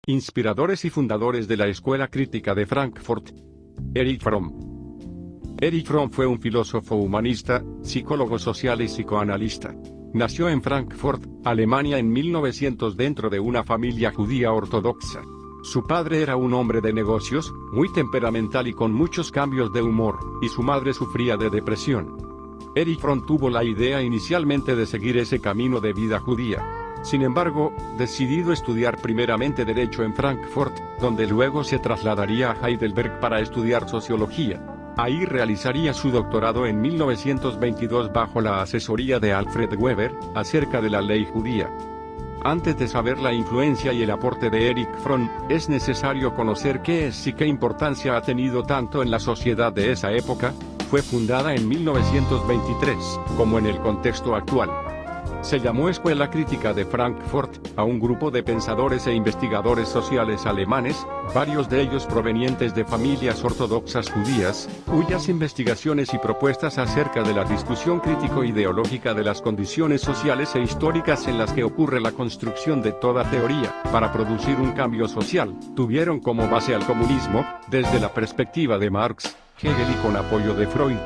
Inspiradores y fundadores de la Escuela Crítica de Frankfurt. Erich Fromm. Erich Fromm fue un filósofo humanista, psicólogo social y psicoanalista. Nació en Frankfurt, Alemania en 1900 dentro de una familia judía ortodoxa. Su padre era un hombre de negocios, muy temperamental y con muchos cambios de humor, y su madre sufría de depresión. Erich Fromm tuvo la idea inicialmente de seguir ese camino de vida judía. Sin embargo, decidió estudiar primeramente Derecho en Frankfurt, donde luego se trasladaría a Heidelberg para estudiar Sociología. Ahí realizaría su doctorado en 1922 bajo la asesoría de Alfred Weber, acerca de la ley judía. Antes de saber la influencia y el aporte de Erich Fromm, es necesario conocer qué es y qué importancia ha tenido tanto en la sociedad de esa época. Fue fundada en 1923, como en el contexto actual. Se llamó Escuela Crítica de Frankfurt, a un grupo de pensadores e investigadores sociales alemanes, varios de ellos provenientes de familias ortodoxas judías, cuyas investigaciones y propuestas acerca de la discusión crítico-ideológica de las condiciones sociales e históricas en las que ocurre la construcción de toda teoría, para producir un cambio social, tuvieron como base al comunismo, desde la perspectiva de Marx, Hegel y con apoyo de Freud.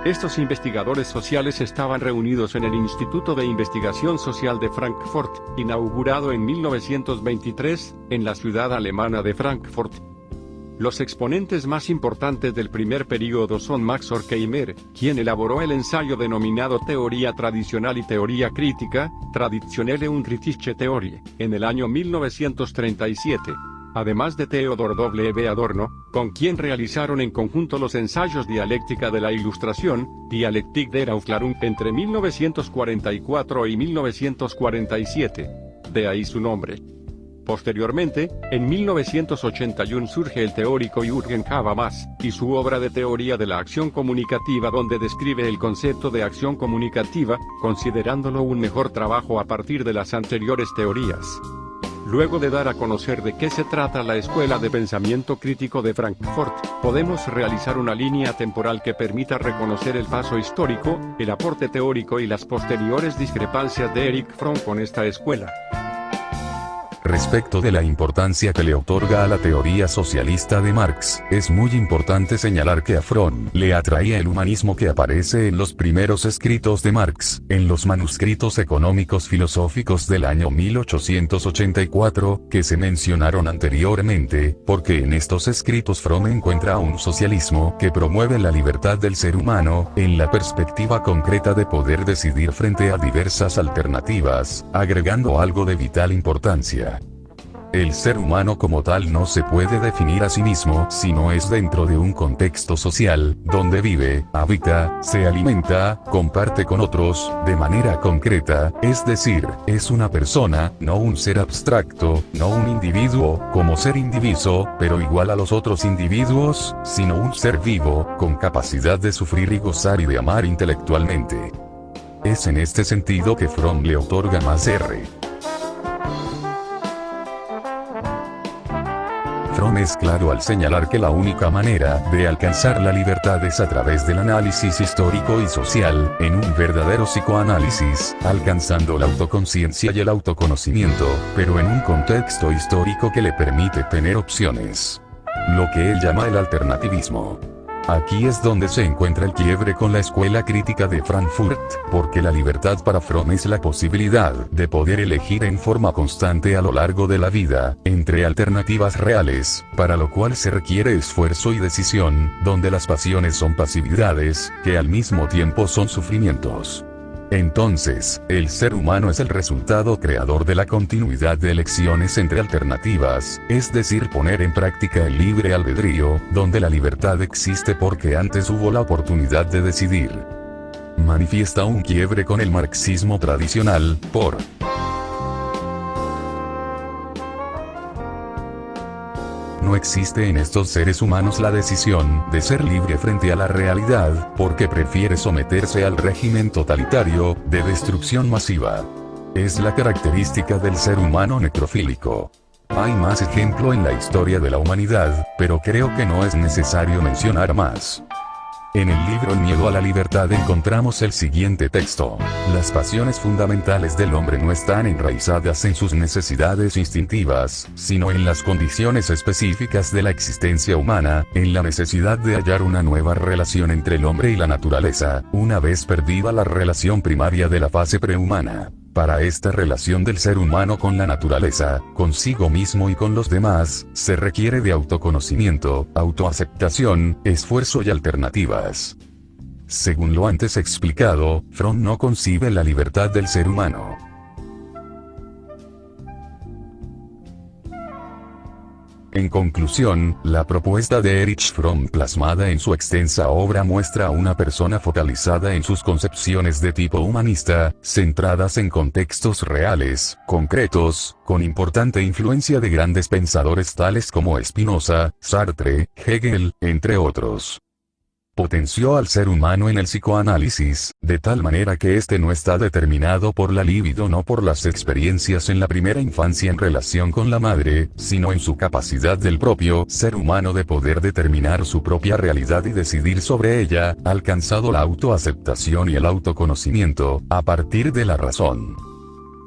Estos investigadores sociales estaban reunidos en el Instituto de Investigación Social de Frankfurt, inaugurado en 1923, en la ciudad alemana de Frankfurt. Los exponentes más importantes del primer período son Max Horkheimer, quien elaboró el ensayo denominado Teoría Tradicional y Teoría Crítica, Traditionelle und kritische Theorie, en el año 1937. Además de Theodor W. Adorno, con quien realizaron en conjunto los ensayos Dialéctica de la Ilustración, Dialektik der Aufklärung, entre 1944 y 1947. De ahí su nombre. Posteriormente, en 1981 surge el teórico Jürgen Habermas, y su obra de Teoría de la Acción Comunicativa, donde describe el concepto de acción comunicativa, considerándolo un mejor trabajo a partir de las anteriores teorías. Luego de dar a conocer de qué se trata la Escuela de Pensamiento Crítico de Frankfurt, podemos realizar una línea temporal que permita reconocer el paso histórico, el aporte teórico y las posteriores discrepancias de Erich Fromm con esta escuela. Respecto de la importancia que le otorga a la teoría socialista de Marx, es muy importante señalar que a Fromm le atraía el humanismo que aparece en los primeros escritos de Marx, en los manuscritos económicos filosóficos del año 1884, que se mencionaron anteriormente, porque en estos escritos Fromm encuentra un socialismo que promueve la libertad del ser humano, en la perspectiva concreta de poder decidir frente a diversas alternativas, agregando algo de vital importancia. El ser humano como tal no se puede definir a sí mismo si no es dentro de un contexto social, donde vive, habita, se alimenta, comparte con otros, de manera concreta, es decir, es una persona, no un ser abstracto, no un individuo, como ser indiviso, pero igual a los otros individuos, sino un ser vivo, con capacidad de sufrir y gozar y de amar intelectualmente. Es en este sentido que Fromm le otorga más R. Fromm es claro al señalar que la única manera de alcanzar la libertad es a través del análisis histórico y social, en un verdadero psicoanálisis, alcanzando la autoconciencia y el autoconocimiento, pero en un contexto histórico que le permite tener opciones. Lo que él llama el alternativismo. Aquí es donde se encuentra el quiebre con la Escuela Crítica de Frankfurt, porque la libertad para Fromm es la posibilidad de poder elegir en forma constante a lo largo de la vida, entre alternativas reales, para lo cual se requiere esfuerzo y decisión, donde las pasiones son pasividades, que al mismo tiempo son sufrimientos. Entonces, el ser humano es el resultado creador de la continuidad de elecciones entre alternativas, es decir, poner en práctica el libre albedrío, donde la libertad existe porque antes hubo la oportunidad de decidir. Manifiesta un quiebre con el marxismo tradicional, por no existe en estos seres humanos la decisión de ser libre frente a la realidad, porque prefiere someterse al régimen totalitario, de destrucción masiva. Es la característica del ser humano necrofílico. Hay más ejemplo en la historia de la humanidad, pero creo que no es necesario mencionar más. En el libro El miedo a la libertad encontramos el siguiente texto. Las pasiones fundamentales del hombre no están enraizadas en sus necesidades instintivas, sino en las condiciones específicas de la existencia humana, en la necesidad de hallar una nueva relación entre el hombre y la naturaleza, una vez perdida la relación primaria de la fase prehumana. Para esta relación del ser humano con la naturaleza, consigo mismo y con los demás, se requiere de autoconocimiento, autoaceptación, esfuerzo y alternativas. Según lo antes explicado, Fromm no concibe la libertad del ser humano. En conclusión, la propuesta de Erich Fromm plasmada en su extensa obra muestra a una persona focalizada en sus concepciones de tipo humanista, centradas en contextos reales, concretos, con importante influencia de grandes pensadores tales como Spinoza, Sartre, Hegel, entre otros. Potenció al ser humano en el psicoanálisis, de tal manera que éste no está determinado por la libido no por las experiencias en la primera infancia en relación con la madre, sino en su capacidad del propio ser humano de poder determinar su propia realidad y decidir sobre ella, alcanzado la autoaceptación y el autoconocimiento, a partir de la razón.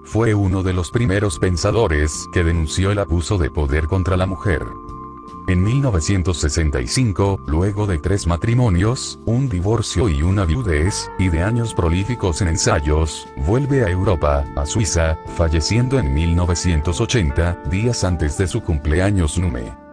Fue uno de los primeros pensadores que denunció el abuso de poder contra la mujer. En 1965, luego de 3 matrimonios, un divorcio y una viudez, y de años prolíficos en ensayos, vuelve a Europa, a Suiza, falleciendo en 1980, días antes de su cumpleaños número